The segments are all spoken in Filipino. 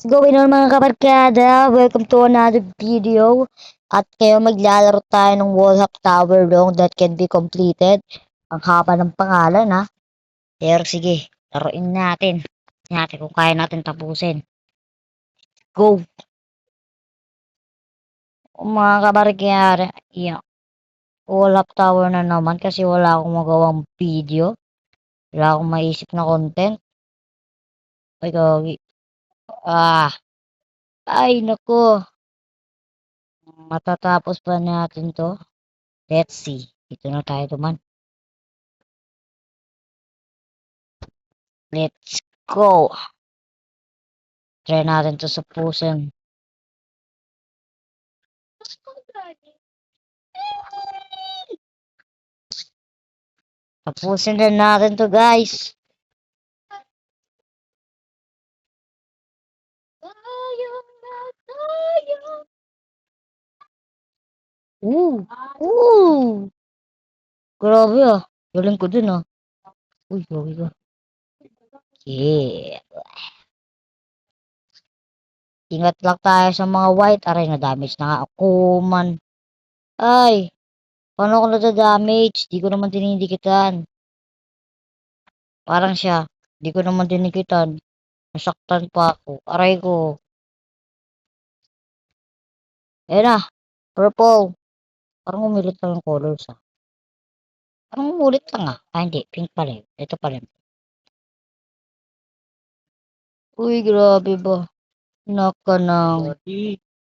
Going on mga kabarkada, welcome to another video. At kayo maglalaro tayo ng Wallhack Tower Long that can be completed. Ang haba ng pangalan ha. Pero sige, laruin natin. Natin kung kaya natin tapusin. Go! Mga kabarkada, yeah. Wallhack Tower na naman kasi wala akong magawang video. Wala akong maisip na content. Ay, gagi. Ah, ay nako. Matatapos pa natin to? Let's see. Dito na tayo duman. Let's go. Try natin to sa pusen. Tapusin na natin to guys. Ooh. Ooh. Grabe ah. Galing ko dun ah. Uy, grabe ka. Yeah. Ingat lang tayo sa mga white. Aray, na-damage na nga ako man. Ay. Paano ako na-damage? Di ko naman tinidikitan. Parang siya. Di ko naman tinikitan. Nasaktan pa ako. Aray ko. Ayan na. Purple. Parang umilit lang yung colors ah. Parang umulit lang ah. Ah, hindi. Pink pala yun. Ito pala yun. Uy, grabe ba? Naka ng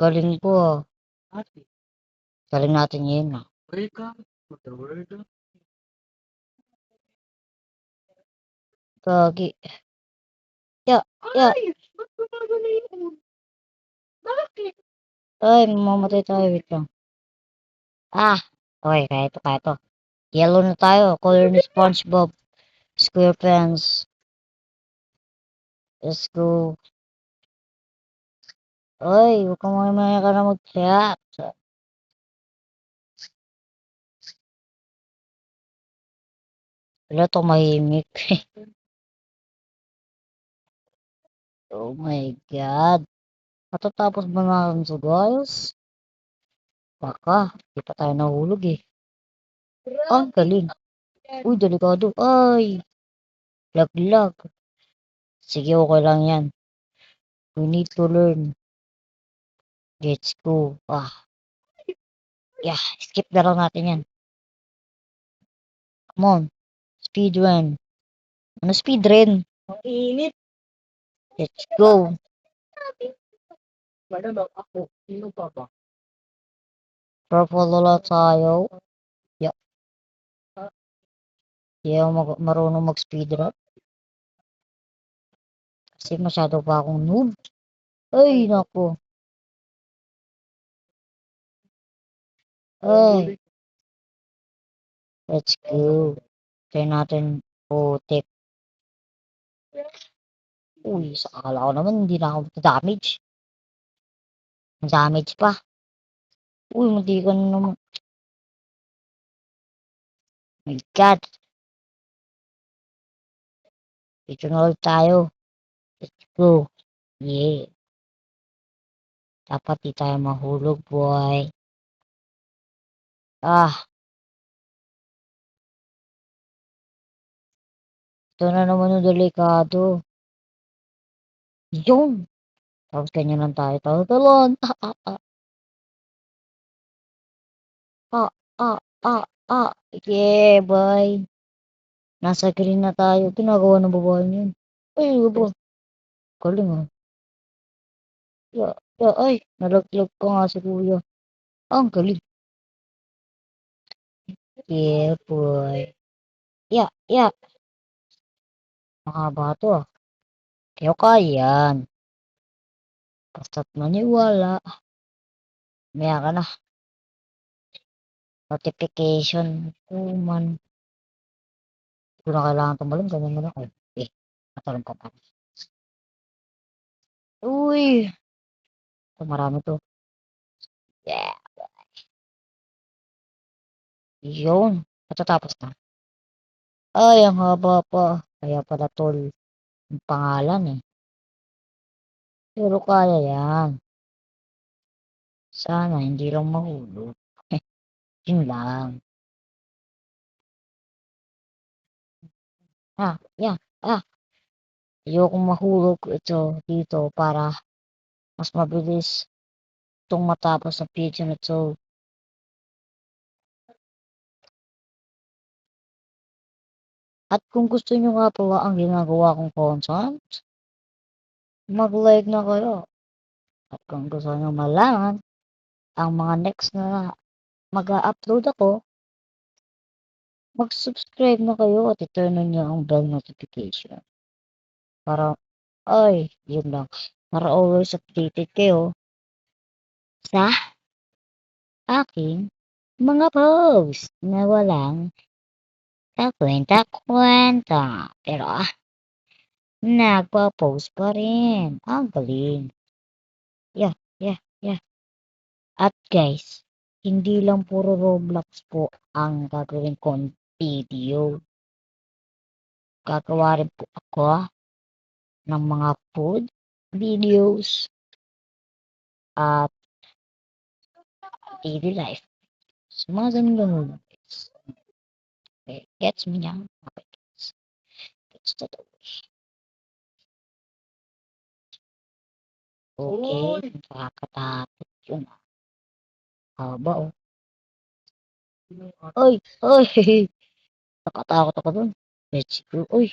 galing po ah. Galing natin yun ah. Gagi. Ya, ya. Ay, mamamatay tayo. Wait lang. Ah. Okay, kaya ito. Yellow na tayo. Color ni SpongeBob. SquarePants. Let's go. Ay, huwag kang mamaya ka na mag-chat. Wala tumahimik. Oh my God. Matatapos ba natin ito guys? Baka, di pa tayo nahulog eh. Ah, galing. Uy, delikado. Ay, laglag. Sige, okay lang yan. We need to learn. Let's go. Ah, yeah, skip na lang natin yan. Come on. Speedrun. Ano speedrun? Ang init. Let's go. Malamang ako. Sino pa ba? Purple ulit tayo. Yeah. Di ako marunong mag-speedrun. Kasi masyado pa akong noob. Ay, naku. Ay. Let's go. Try natin putik. Uy, sakala ko naman hindi na ako damage. Damage pa. Uy, hindi ka na naman. My God. Dito na ulit tayo. Let's go. Yeah. Dapat di tayo mahulog, boy. Ah. Ito na naman yung delikado. Yun. Tapos ganyan lang tayo. Talon. Ah, ah, ah, ah. Yeah, boy. Nasa green na tayo. Ginagawa ng babae yun. Ay, ba? Galing ah. Ay, nalaglag pa nga si kuya. Ang galing. Yeah, boy. Yeah. Mahaba to ah. Kaya kayan. Basta't maniwala. Maya ka na. Notification. Man. Hindi ko na kailangan tumalon. Ganyan mo lang. Eh, natalong ka pa. Uy. Ito, marami to. Yeah. Yun. Matatapos na. Ay, ang haba pa. Kaya pala tol. Ang pangalan eh. Pero kaya yan. Sana hindi lang mahulog. Yun lang. Yeah. Ayokong mahulog ito dito para mas mabilis itong matapos ang video na ito. At kung gusto nyo nga pala ang ginagawa kong content, mag-like na kayo. At kung gusto nyo malaman ang mga next na mag-upload ako, mag-subscribe na kayo at i-turn on nyo ang bell notification. Para, yun lang. Para always updated kayo sa aking mga post na walang kakwenta-kwenta. Pero nagpa-post pa rin. Ang galing. Yeah. At guys, hindi lang puro Roblox po ang gagawin kong video. Gagawa rin po ako ng mga food videos at daily life. So, mga ganun guys. Okay, gets mo niya? Okay, gets to the okay, nakakatakot yun. Haba oh. Oy, nakatakot ako dun. Let's go. Uy,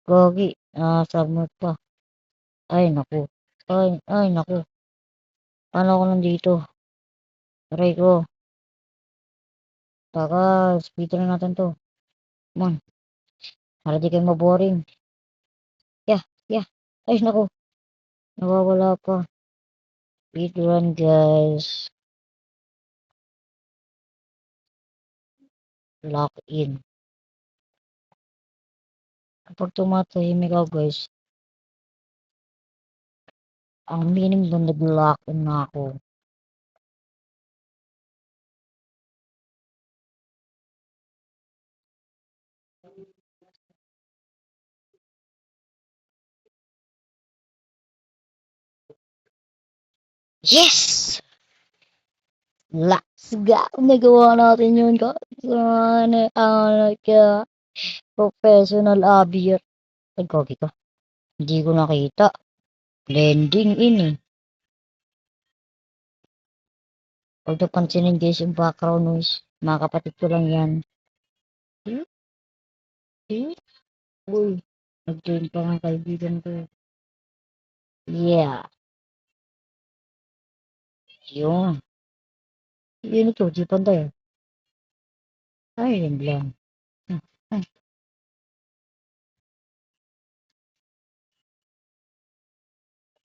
gagi. Submit pa. Ay, naku. Naku. Paano ako nandito? Aray ko. Speedrun natin to. Come on. Para di kayo maboring. Yeah. Ay, naku. Nawawala pa. Speedrun, guys. Lock in. Kapag tumatahimik ako, guys, ang meaning doon nag-lock in na ako. Yes! Let's go! Nagawa natin yun, guys. Professional abier. Ay, gogi ka. Hindi ko nakita. Blending in eh. Huwag na pansinin guys yung background noise. Mga kapatid ko lang yan. Uy, nag-join pa nga kaibigan ko. Yeah. Yun. Yun ito, di pantay. Ay, yun lang.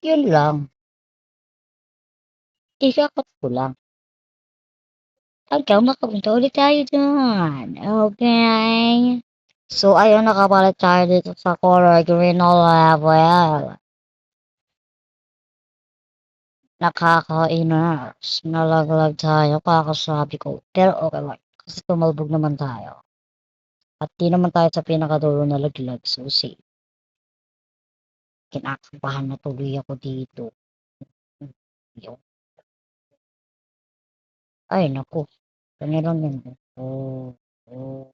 Yun lang. Ikakat ko lang. Hanggang makapunta ulit tayo dyan. Okay. So, ayun, nakapalit tayo dito sa color green na level. Nakakainas. Nalaglag tayo, kakasabi ko. Pero okay lang. Kasi tumalbog naman tayo. At di naman tayo sa pinakadulo na laglag. So, see. Kinakabahan na tuloy ako dito. Yun. Ay, naku. Ganyan yun.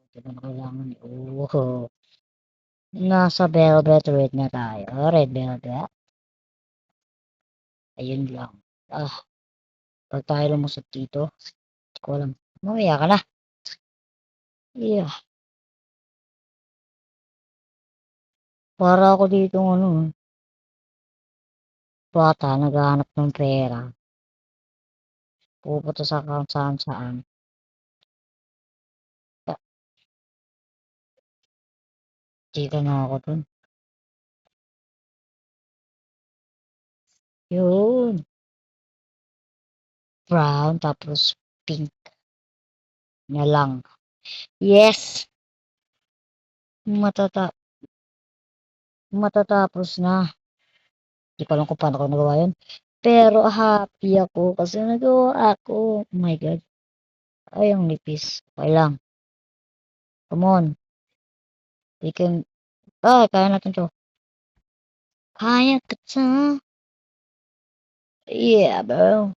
Di ba na kailangan? Nasa velvet red na tayo. Red velvet. Ayun lang. Pag tayo lumusot dito, hindi ko alam. Mamaya ka na. Yeah. Para ako dito bata, naghahanap ng pera. Pupunta sa kung saan. Dito na ako dun. Yun. Brown, tapos pink. Na lang. Yes! Matatapos na. Hindi ko alam kung paano ko nagawa yun. Pero happy ako kasi nagawa ako. Oh my God. Ay, ang nipis. Okay lang. Come on. We can... kaya natin to. Kaya ka ta. Yeah, bro.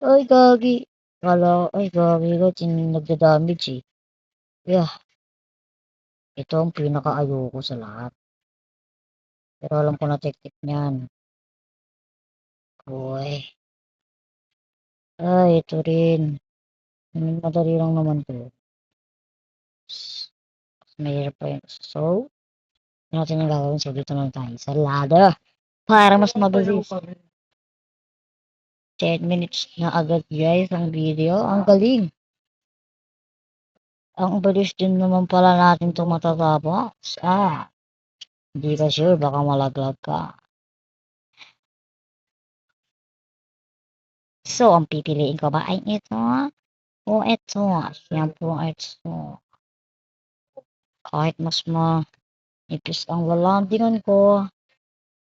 Ay, gagi. Ay, gagi ka, nagda-damage eh. Yeah, ito ang pinaka-ayoko sa lahat. Pero alam ko na teknik niyan. Boy. Ay, ito rin. Madali lang naman to. Mahirap pa yun. So, ano natin ang gagawin? So, dito naman tayo sa ladder. Para mas mabilis. 10 minutes na agad guys ang video. Ang galing. Ang bilis din naman pala natin ito matatapos. Hindi ka sure. Baka malaglag ka. So, ang pipiliin ko ba ay ito? O ito? Siyempre ito. Kahit mas maipis ang lalandingan ko,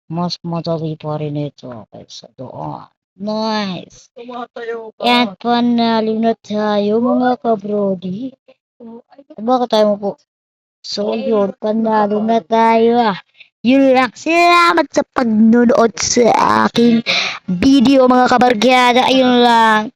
mas madali pa rin ito kaysa doon. Nice! At panalo na tayo mga kabrody. Bakit tayo mo po? So yun, panalo na tayo. Yun lang. Salamat sa pagnunood sa aking video mga kabarkada. Ayun lang.